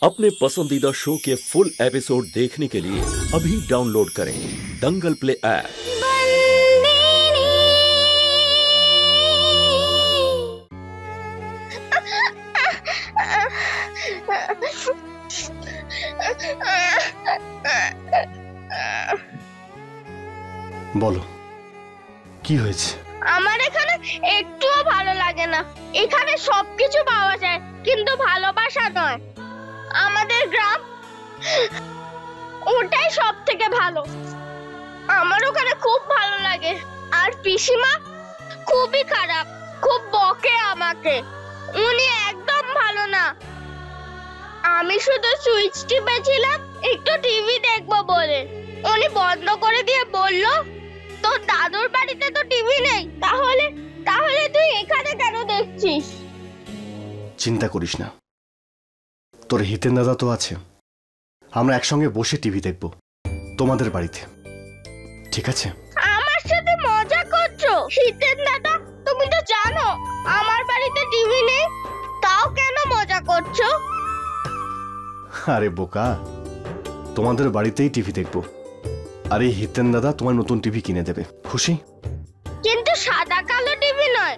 अपने पसंदीदा शो के फुल एपिसोड देखने के लिए अभी डाउनलोड करें दंगल प्ले ऐप। বলো কি হয়েছে? আমার এখানে একটুও ভালো লাগে না। এখানে সবকিছু পাওয়া যায় কিন্তু ভালোবাসা নয়। আমাদের গ্রাম ওটাই সব থেকে ভালো। আমার ওখানে খুব ভালো লাগে। আর পিসিমা খুবই খারাপ, খুব বকে আমাকে। উনি একদম ভালো না। আমি শুধু সুইচ টিপেছিলাম একটু টিভি দেখবো বলে। উনি বন্ধ করে দিয়ে বলল, তোর দাদুর বাড়িতে তো টিভি নেই, তাহলে তুই এখানে কেন দেখছিস? চিন্তা করিস না, তোর হিতেন দাদা তো আছে। আমরা একসঙ্গে বসে টিভি দেখব তোমাদের বাড়িতে, ঠিক আছে? আমার সাথে মজা করছো? হিতেন দাদা, তুমি তো জানো আমার বাড়িতে টিভি নেই, তাও কেন মজা করছো? আরে বোকা, তোমাদের বাড়িতেই টিভি দেখবো। আর এই হিতেন দাদা তোমার নতুন টিভি কিনে দেবে, খুশি? কিন্তু সাদা কালো টিভি নয়,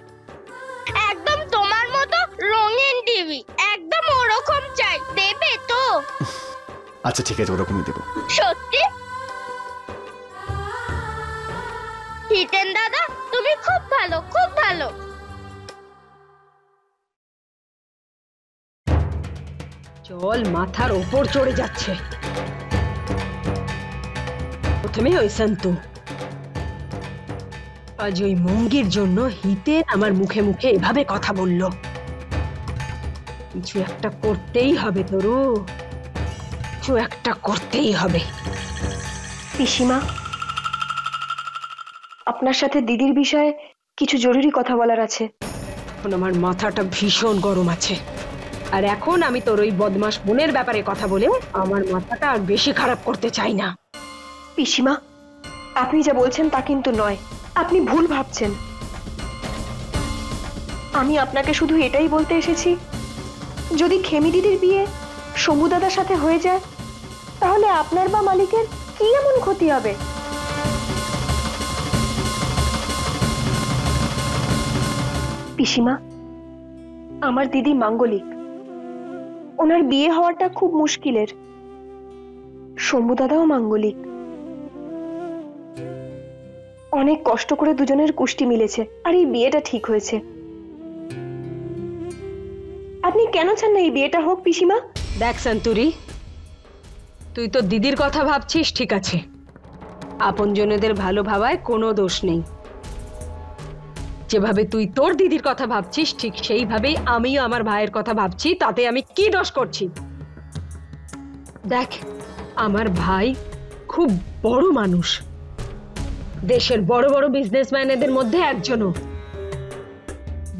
একদম তোমার মতো রঙিন টিভি। একদম ওরকম চাই, দেবে তো? আচ্ছা ঠিক আছে, ওরকমই দেবো। সত্যি? হিতেন দাদা, তুমি খুব ভালো, খুব ভালো। জল মাথার উপর চড়ে যাচ্ছে। প্রথমে ওই সন্তু, আজ ওই মঙ্গির জন্য হিতেন আমার মুখে মুখে এভাবে কথা বলল। কিছু একটা করতেই হবে তরু, কিছু একটা করতেই হবে। পিসিমা, আপনার সাথে দিদির বিষয়ে কিছু জরুরি কথা বলার আছে। এখন আমার মাথাটা ভীষণ গরম আছে, আর এখন আমি তোর ওই বদমাস বোনের ব্যাপারে কথা বলে আমার মাথাটা আর বেশি খারাপ করতে চাই না। পিসিমা, আপনি যা বলছেন তা কিন্তু নয়, আপনি ভুল ভাবছেন। আমি আপনাকে শুধু এটাই বলতে এসেছি, যদি খেমি দিদির বিয়ে শম্ভু দাদার সাথে হয়ে যায়, তাহলে আপনার বা মালিকের কি এমন ক্ষতি হবে? পিসিমা, আমার দিদি মাঙ্গলিক, ওনার বিয়ে হওয়াটা খুব মুশকিলের। শম্ভু দাদাও মাঙ্গলিক, অনেক কষ্ট করে দুজনের কুষ্টি মিলেছে, আর এই বিয়েটা ঠিক হয়েছে। আপনি কেন চান না এই বিয়েটা হোক পিসিমা? দেখ সন্তুরি, তুই তো দিদির কথা ভাবছিস, ঠিক আছে, আপনজনেদের ভালো ভাবায় কোনো দোষ নেই। যেভাবে তুই তোর দিদির কথা ভাবছিস, ঠিক সেইভাবেই আমিও আমার ভাইয়ের কথা ভাবছি। তাতে আমি কি দোষ করছি? দেখ, আমার ভাই খুব বড় মানুষ, দেশের বড় বড় বিজনেসম্যানদের মধ্যে একজনও।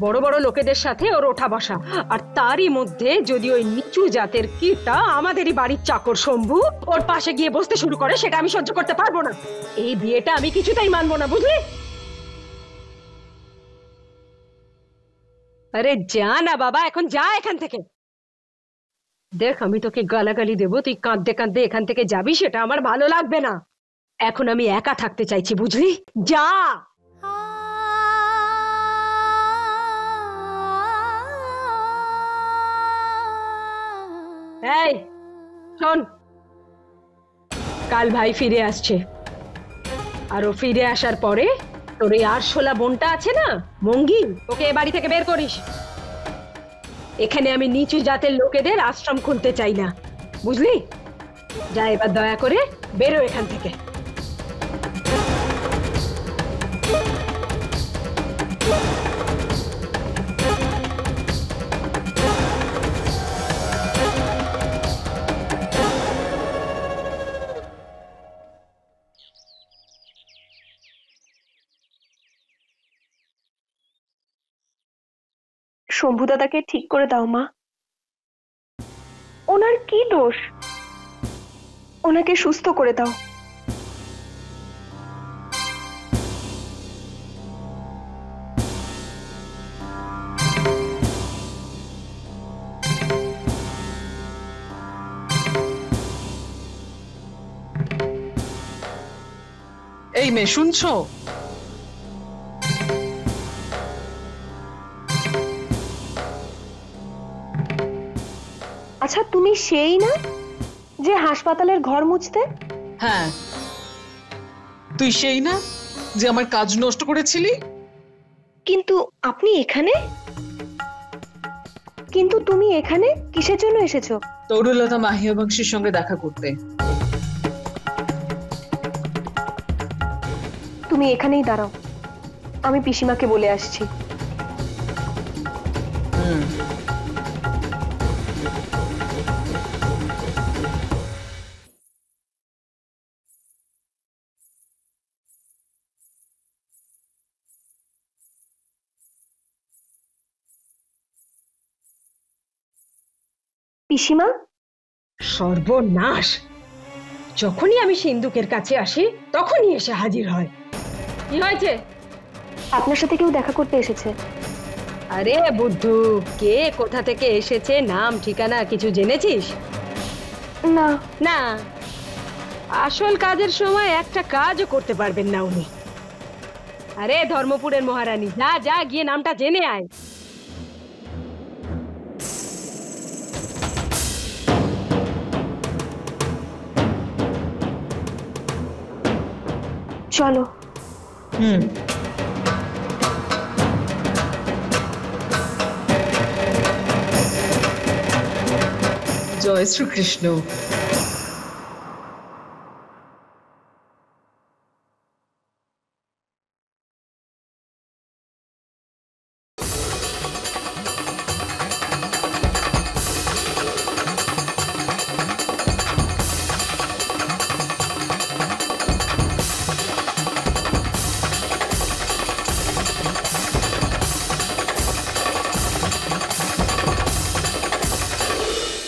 বড় বড় লোকেদের সাথে ওর ওঠা বসা, আর তারই মধ্যে যদি ওই নিচু জাতের কীটটা আমাদেরই বাড়ির চাকর শম্ভু ওর পাশে গিয়ে বসতে শুরু করে, সেটা আমি সহ্য করতে পারবো না। এই বিয়েটা আমি কিছুতেই মানবো না, বুঝলি? আরে যা না বাবা, এখন যা এখান থেকে। দেখ, আমি তোকে গালাগালি দেবো, তুই কাঁদতে কাঁদতে এখান থেকে যাবি, সেটা আমার ভালো লাগবে না। এখন আমি একা থাকতে চাইছি, বুঝলি? যা। এই শোন, কাল ভাই ফিরে আসছে, আর ও ফিরে আসার পরে তোর এই আরশোলা বোনটা আছে না মঙ্গি, ওকে এ বাড়ি থেকে বের করিস। এখানে আমি নিচু জাতের লোকেদের আশ্রম খুলতে চাই না, বুঝলি? যা, এবার দয়া করে বেরো এখান থেকে। শম্ভু দাদাকে ঠিক করে দাও মা, ওনার কি দোষ? ওনাকে সুস্থ করে দাও। এই মেয়ে শুনছো? আচ্ছা, তুমি সেই না যে হাসপাতালের ঘর মুছতে? হ্যাঁ, তুই সেই না যে আমার কাজ নষ্ট করেছিলি? কিন্তু আপনি এখানে? কিন্তু তুমি এখানে কিসের জন্য এসেছো? তরুলতা মাহিয়া বংশীর সঙ্গে দেখা করতে। তুমি এখানেই দাঁড়াও, আমি পিসিমাকে বলে আসছি। পিসিমা, সর্বনাশ! যখনই আমি সিন্ধুকের কাছে আসি তখনই এসে হাজির হয়। কি হয়েছে? আপনার সাথে কেউ দেখা করতে এসেছে। আরে বুদ্ধু, কে কোথা থেকে এসেছে, নাম ঠিকানা কিছু জেনেছিস? না। না, আসল কাজের সময় একটা কাজও করতে পারবেন না উনি। আরে ধর্মপুরের মহারানী, যা যা গিয়ে নামটা জেনে আয়। চলো। জয় শ্রীকৃষ্ণ।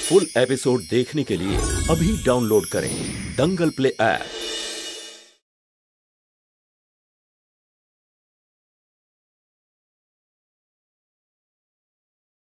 फुल एपिसोड देखने के लिए अभी डाउनलोड करें दंगल प्ले ऐप।